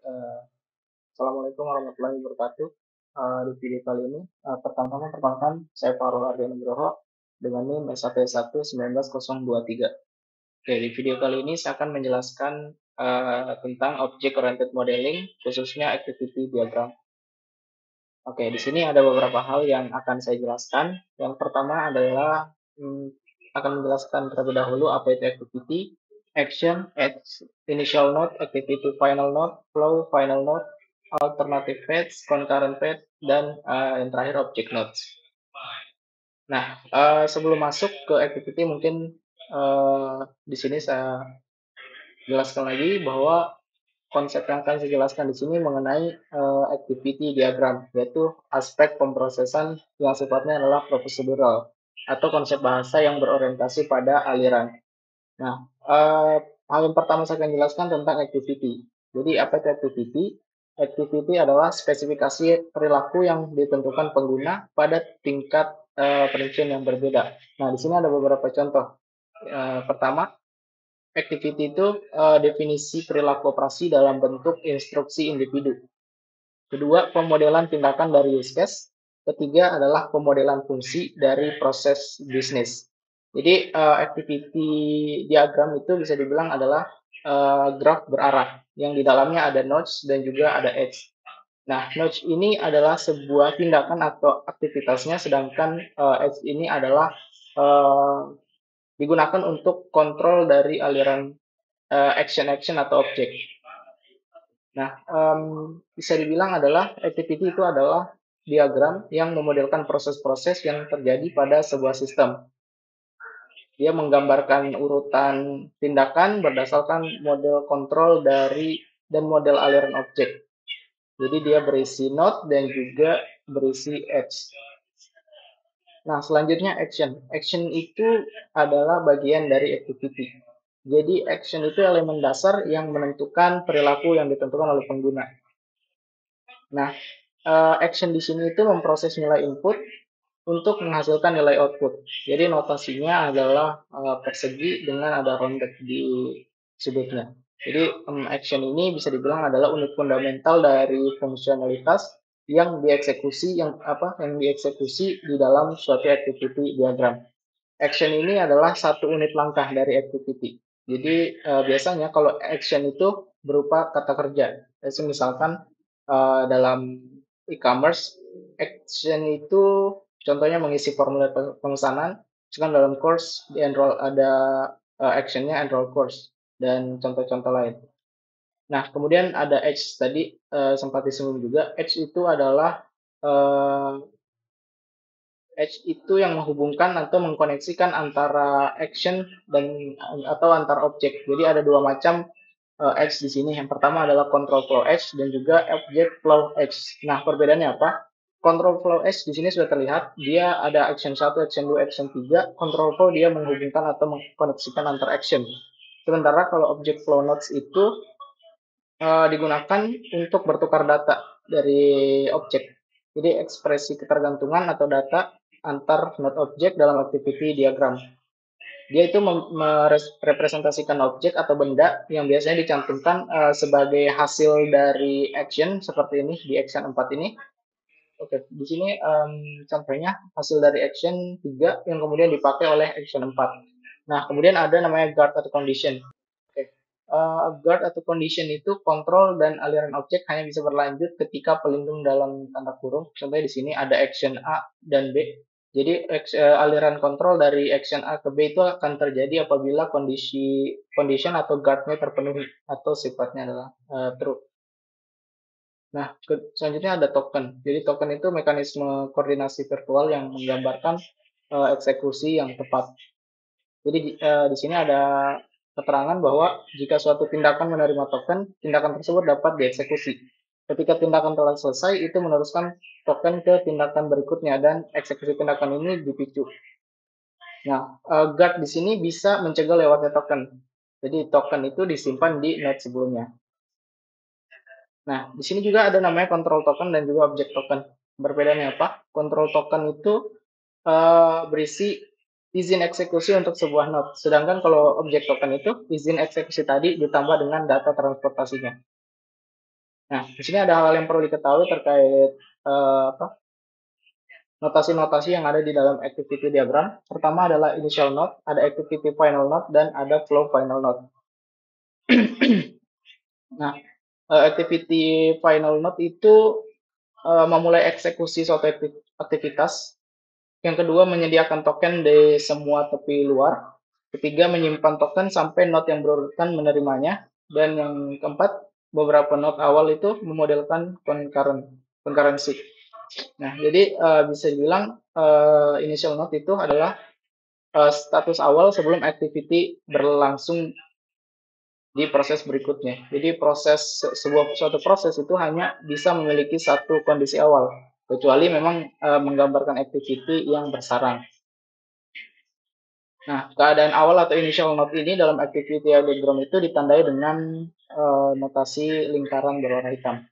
Eh, Assalamualaikum warahmatullahi wabarakatuh. Di video kali ini, pertama-tama perkenalkan saya Farul Ardian Nugroho dengan NIM S1 1923. Oke, di video kali ini saya akan menjelaskan tentang Object Oriented Modeling, khususnya Activity Diagram. Oke, di sini ada beberapa hal yang akan saya jelaskan. Yang pertama adalah akan menjelaskan terlebih dahulu apa itu activity, action, initial node, activity final node, flow final node, alternative paths, concurrent path, dan yang terakhir object nodes. Nah, sebelum masuk ke activity mungkin di sini saya jelaskan lagi bahwa konsep yang akan saya jelaskan di sini mengenai activity diagram, yaitu aspek pemrosesan yang sifatnya adalah prosedural atau konsep bahasa yang berorientasi pada aliran. Nah, hal yang pertama saya akan jelaskan tentang activity. Jadi, apa itu activity? Activity adalah spesifikasi perilaku yang ditentukan pengguna pada tingkat perincian yang berbeda. Nah, di sini ada beberapa contoh. Pertama, activity itu definisi perilaku operasi dalam bentuk instruksi individu. Kedua, pemodelan tindakan dari use case. Ketiga adalah pemodelan fungsi dari proses bisnis. Jadi activity diagram itu bisa dibilang adalah graf berarah yang di dalamnya ada nodes dan juga ada edge. Nah, nodes ini adalah sebuah tindakan atau aktivitasnya, sedangkan edge ini adalah digunakan untuk kontrol dari aliran action-action atau objek. Nah, bisa dibilang adalah activity itu adalah diagram yang memodelkan proses-proses yang terjadi pada sebuah sistem. Dia menggambarkan urutan tindakan berdasarkan model kontrol dari dan model aliran objek. Jadi dia berisi node dan juga berisi edge. Nah, selanjutnya action. Action itu adalah bagian dari activity. Jadi action itu elemen dasar yang menentukan perilaku yang ditentukan oleh pengguna. Nah, action di sini itu memproses nilai input untuk menghasilkan nilai output. Jadi notasinya adalah persegi dengan ada rounded di sudutnya. Jadi action ini bisa dibilang adalah unit fundamental dari fungsionalitas yang dieksekusi di dalam suatu activity diagram. Action ini adalah satu unit langkah dari activity. Jadi biasanya kalau action itu berupa kata kerja. Jadi misalkan dalam e-commerce, action itu contohnya mengisi formulir pemesanan. Misalkan dalam course di enroll ada actionnya enroll course dan contoh-contoh lain. Nah, kemudian ada edge tadi sempat disinggung juga. Edge itu adalah eh, edge itu yang menghubungkan atau mengkoneksikan antara action dan atau antar objek. Jadi ada dua macam edge di sini. Yang pertama adalah control flow edge dan juga object flow edge. Nah, perbedaannya apa? Control flow edge di sini sudah terlihat, dia ada action 1, action 2, action 3. Control flow dia menghubungkan atau mengkoneksikan antar action. Sementara kalau object flow nodes itu digunakan untuk bertukar data dari objek. Jadi ekspresi ketergantungan atau data antar node objek dalam activity diagram. Dia itu merepresentasikan objek atau benda yang biasanya dicantumkan sebagai hasil dari action seperti ini di action 4 ini. Oke, di sini contohnya hasil dari action 3 yang kemudian dipakai oleh action 4. Nah, kemudian ada namanya guard atau condition. Oke. Guard atau condition itu kontrol dan aliran objek hanya bisa berlanjut ketika pelindung dalam tanda kurung. Contohnya di sini ada action A dan B. Jadi aliran kontrol dari action A ke B itu akan terjadi apabila condition atau guardnya terpenuhi atau sifatnya adalah true. Nah, selanjutnya ada token. Jadi token itu mekanisme koordinasi virtual yang menggambarkan eksekusi yang tepat. Jadi di sini ada keterangan bahwa jika suatu tindakan menerima token, tindakan tersebut dapat dieksekusi. Ketika tindakan telah selesai, itu meneruskan token ke tindakan berikutnya dan eksekusi tindakan ini dipicu. Nah, guard di sini bisa mencegah lewatnya token. Jadi token itu disimpan di node sebelumnya. Nah, di sini juga ada namanya control token dan juga object token. Perbedaannya apa? Control token itu berisi izin eksekusi untuk sebuah node. Sedangkan kalau object token itu izin eksekusi tadi ditambah dengan data transportasinya. Nah, di sini ada hal yang perlu diketahui terkait apa, notasi-notasi yang ada di dalam activity diagram. Pertama adalah initial node, ada activity final node, dan ada flow final node. Nah, activity final node itu memulai eksekusi suatu aktivitas. Yang kedua, menyediakan token di semua tepi luar. Ketiga, menyimpan token sampai node yang berurutan menerimanya. Dan yang keempat, beberapa node awal itu memodelkan concurrency. Nah, jadi bisa dibilang initial node itu adalah status awal sebelum activity berlangsung di proses berikutnya. Jadi suatu proses itu hanya bisa memiliki satu kondisi awal, kecuali memang menggambarkan activity yang bersarang. Nah, keadaan awal atau initial node ini dalam activity diagram itu ditandai dengan notasi lingkaran berwarna hitam.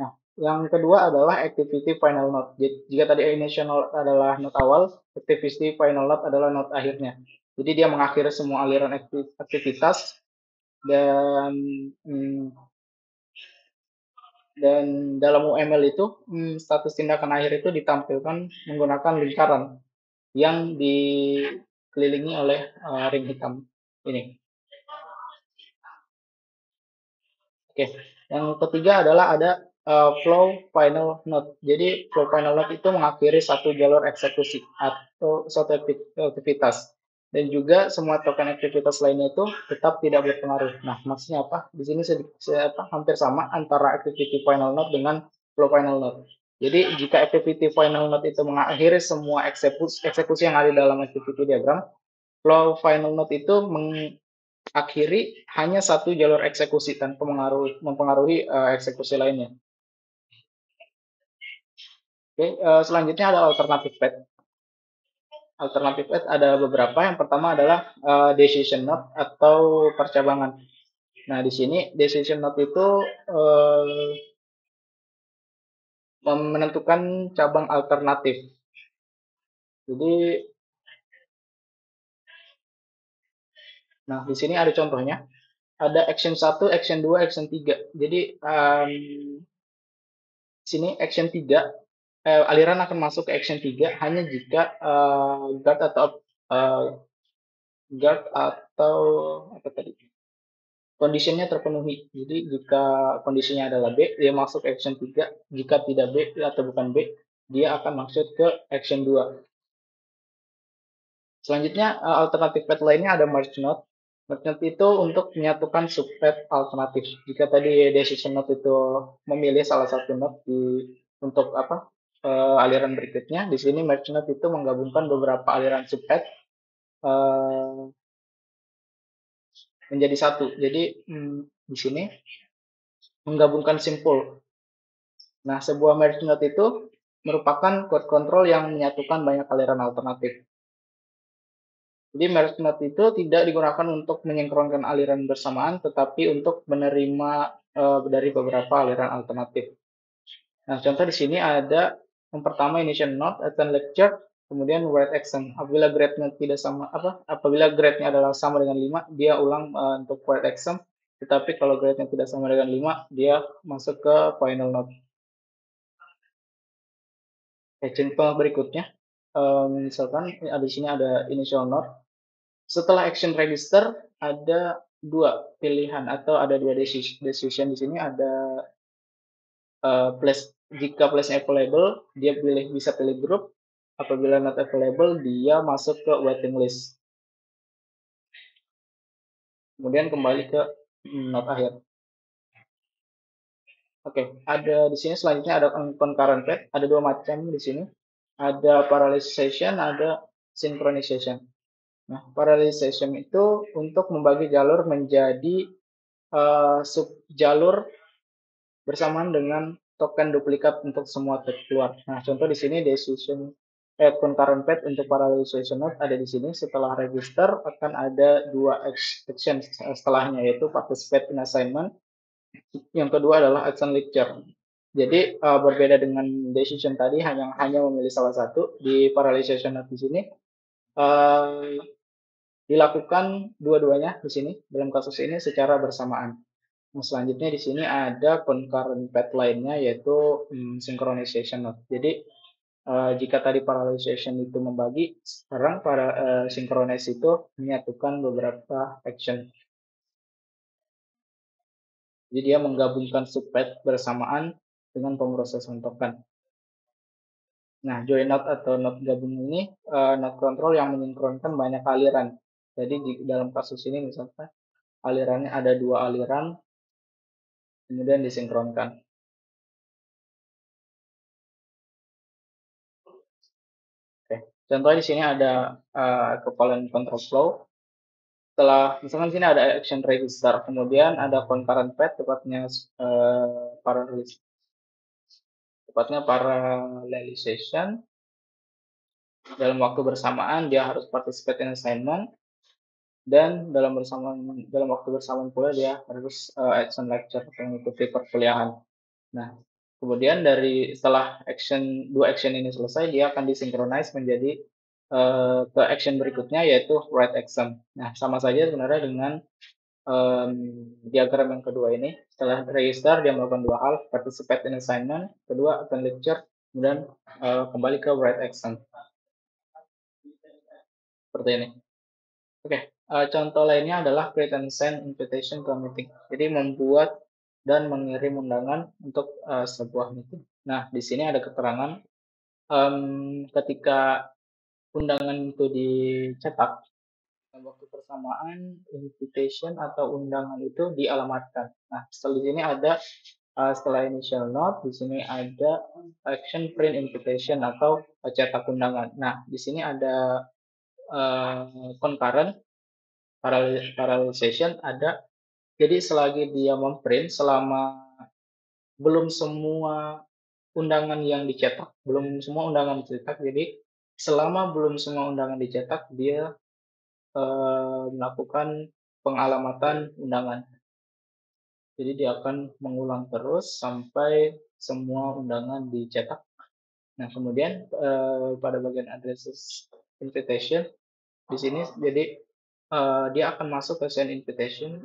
Nah, yang kedua adalah activity final node. Jika tadi initial node adalah node awal, activity final node adalah node akhirnya. Jadi dia mengakhiri semua aliran aktivitas dan hmm, dan dalam UML itu status tindakan akhir itu ditampilkan menggunakan lingkaran yang dikelilingi oleh ring hitam ini. Oke, yang ketiga adalah ada flow final node. Jadi flow final node itu mengakhiri satu jalur eksekusi atau suatu aktivitas. Dan juga semua token aktivitas lainnya itu tetap tidak berpengaruh. Nah, maksudnya apa? Di sini hampir sama antara activity final node dengan flow final node. Jadi jika activity final node itu mengakhiri semua eksekusi yang ada dalam activity diagram, flow final node itu akhiri hanya satu jalur eksekusi tanpa mempengaruhi eksekusi lainnya. Oke, selanjutnya ada alternative path. Alternative path ada beberapa. Yang pertama adalah decision node atau percabangan. Nah, di sini decision node itu menentukan cabang alternatif. Jadi, nah di sini ada contohnya. Ada action 1, action 2, action 3. Jadi, sini action 3 aliran akan masuk ke action 3 hanya jika guard atau uh, guard atau apa tadi conditionnya terpenuhi. Jadi jika kondisinya adalah B, dia masuk ke action 3. Jika tidak B atau bukan B, dia akan masuk ke action 2. Selanjutnya alternatif path lainnya ada merge node. Merge node itu untuk menyatukan subpath alternatif. Jika tadi decision node itu memilih salah satu node untuk apa aliran berikutnya, di sini merge node itu menggabungkan beberapa aliran subpath menjadi satu. Jadi di sini menggabungkan simpul. Nah, sebuah merge node itu merupakan code control yang menyatukan banyak aliran alternatif. Jadi merge node itu tidak digunakan untuk menyinkronkan aliran bersamaan, tetapi untuk menerima dari beberapa aliran alternatif. Nah, contoh di sini ada yang pertama initial node, attend lecture, kemudian write action. Apabila grade-nya tidak sama apabila grade-nya adalah sama dengan 5, dia ulang untuk write action. Tetapi kalau grade-nya tidak sama dengan 5, dia masuk ke final node. Contoh berikutnya, misalkan di sini ada initial node. Setelah action register ada dua pilihan atau ada dua decision di sini ada place jika place-nya available dia bisa pilih group, apabila not available dia masuk ke waiting list. Kemudian kembali ke not akhir. Oke, ada di sini selanjutnya ada concurrent path, ada dua macam di sini. Ada parallelization, ada synchronization. Nah, parallelization itu untuk membagi jalur menjadi sub jalur bersamaan dengan token duplikat untuk semua tag keluar. Nah, contoh di sini decision concurrent path untuk parallelization node ada di sini. Setelah register akan ada dua action setelahnya, yaitu participate in assignment. Yang kedua adalah action lecture. Jadi berbeda dengan decision tadi hanya memilih salah satu, di parallelization node di sini dilakukan dua-duanya di sini dalam kasus ini secara bersamaan. Nah, selanjutnya di sini ada concurrent path lainnya yaitu synchronization node. Jadi jika tadi parallelization itu membagi, sekarang para synchronize itu menyatukan beberapa action. Jadi dia menggabungkan subpath bersamaan dengan pemrosesan token. Nah, join node atau node gabung ini node control yang menyinkronkan banyak aliran. Jadi di dalam kasus ini misalkan alirannya ada 2 aliran, kemudian disinkronkan. Oke. Contohnya di sini ada equivalent control flow. Setelah misalkan sini ada action register, kemudian ada concurrent path, tepatnya parallelization. Dalam waktu bersamaan dia harus participate in assignment, dan dalam waktu bersamaan pula dia harus action lecture atau mengikuti perkuliahan. Nah, kemudian setelah dua action ini selesai, dia akan disinkronize menjadi ke action berikutnya yaitu write exam. Nah, sama saja sebenarnya dengan diagram yang kedua ini. Setelah register, dia melakukan 2 hal, participate in assignment, kedua attend lecture, kemudian kembali ke write exam. Seperti ini. Oke, contoh lainnya adalah create and send invitation to a meeting. Jadi membuat dan mengirim undangan untuk sebuah meeting. Nah, di sini ada keterangan ketika undangan itu dicetak, dalam waktu bersamaan invitation atau undangan itu dialamatkan. Nah, setelah di sini ada setelah initial note, di sini ada action print invitation atau cetak undangan. Nah, di sini ada concurrent parallelization ada. Jadi selagi dia memprint, selama belum semua undangan yang dicetak, jadi selama belum semua undangan dicetak, dia melakukan pengalamatan undangan. Jadi dia akan mengulang terus sampai semua undangan dicetak. Nah, kemudian pada bagian addresses invitation di sini, jadi dia akan masuk ke send invitation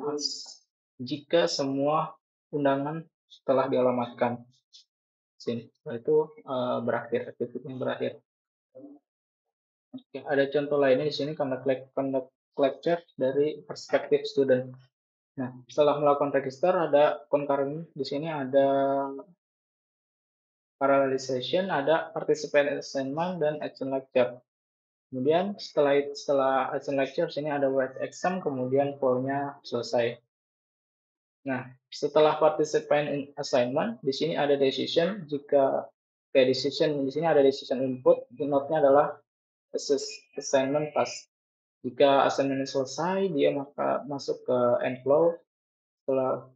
jika semua undangan setelah dialamatkan. Sini, setelah itu berakhir, aktivitasnya berakhir. Oke, ada contoh lainnya di sini conduct lecture dari perspektif student. Nah, setelah melakukan register ada concurrent, di sini ada parallelization, ada participant assignment dan action lecture. Kemudian setelah action lecture sini ada write exam, kemudian flow-nya selesai. Nah, setelah participant in assignment, di sini ada decision. Jika decision di sini ada decision input, note-nya adalah assignment pass. Jika assignment selesai, dia maka masuk ke end flow.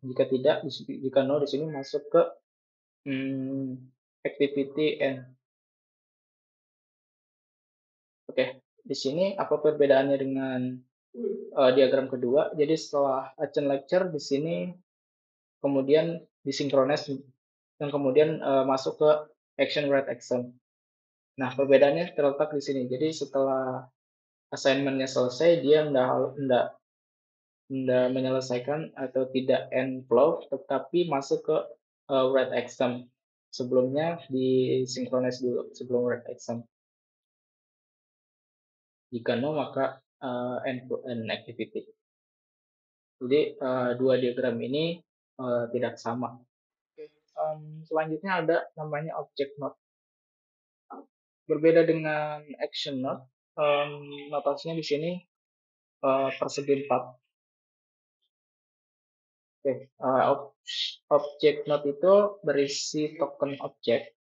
Jika tidak, jika no, di sini masuk ke activity end. Oke, di sini apa perbedaannya dengan diagram kedua? Jadi setelah action lecture di sini kemudian disinkronis dan kemudian masuk ke action write exam. Nah, perbedaannya terletak di sini. Jadi setelah assignment-nya selesai, dia tidak menyelesaikan atau tidak end flow, tetapi masuk ke write exam. Sebelumnya disinkronis dulu sebelum write exam. Jika no, maka end activity. Jadi dua diagram ini tidak sama. Oke, selanjutnya ada namanya object node. Berbeda dengan action node, notasinya di sini persegi 4. Oke, object node itu berisi token objek.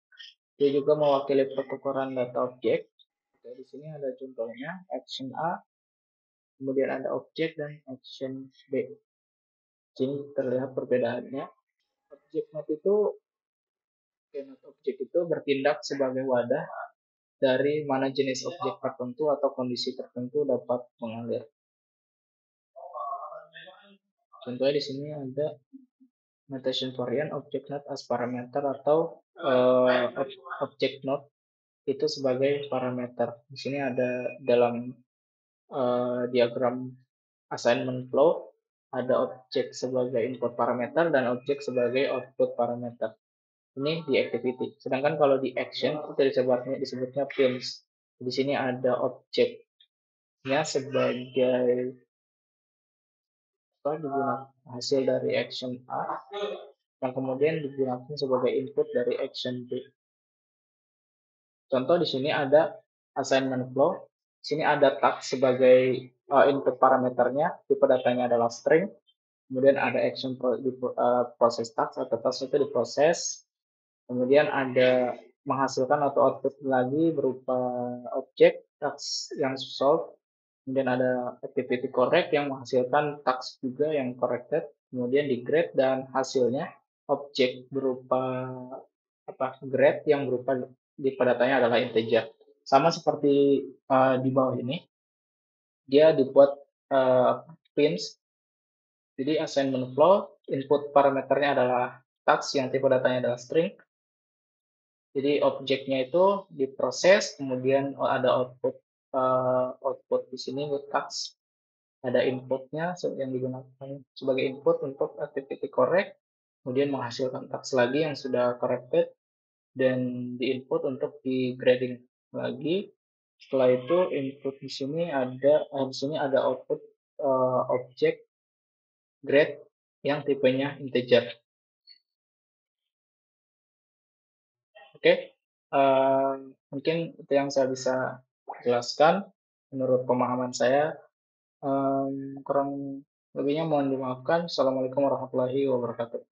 Dia juga mewakili pertukaran data objek. Oke, di sini ada contohnya action A, kemudian ada objek dan action B. Sini terlihat perbedaannya. Objek itu bertindak sebagai wadah dari mana jenis objek tertentu atau kondisi tertentu dapat mengalir. Contohnya di sini ada notation variant object node as parameter atau object node itu sebagai parameter. Di sini ada dalam diagram assignment flow ada objek sebagai input parameter dan objek sebagai output parameter. Ini di activity. Sedangkan kalau di action itu disebutnya pins. Di sini ada objeknya sebagai digunakan hasil dari action A yang kemudian digunakan sebagai input dari action B. Contoh di sini ada assignment flow. Di sini ada tag sebagai input parameternya, tipe datanya adalah string. Kemudian ada action proses task atau task itu diproses. Kemudian ada menghasilkan atau output lagi berupa objek task yang solve. Kemudian ada activity correct yang menghasilkan task juga yang corrected. Kemudian di grade dan hasilnya objek berupa grade yang berupa di datanya adalah integer. Sama seperti di bawah ini, dia dibuat pins. Jadi assignment flow, input parameternya adalah task yang tipe datanya adalah string. Jadi objeknya itu diproses, kemudian ada output di sini with task. Ada inputnya yang digunakan sebagai input untuk activity correct, kemudian menghasilkan task lagi yang sudah corrected, dan di input untuk di grading lagi. Setelah itu input di sini ada output objek grade yang tipenya integer. Oke, mungkin itu yang saya bisa jelaskan menurut pemahaman saya. Kurang lebihnya mohon dimaafkan. Assalamualaikum warahmatullahi wabarakatuh.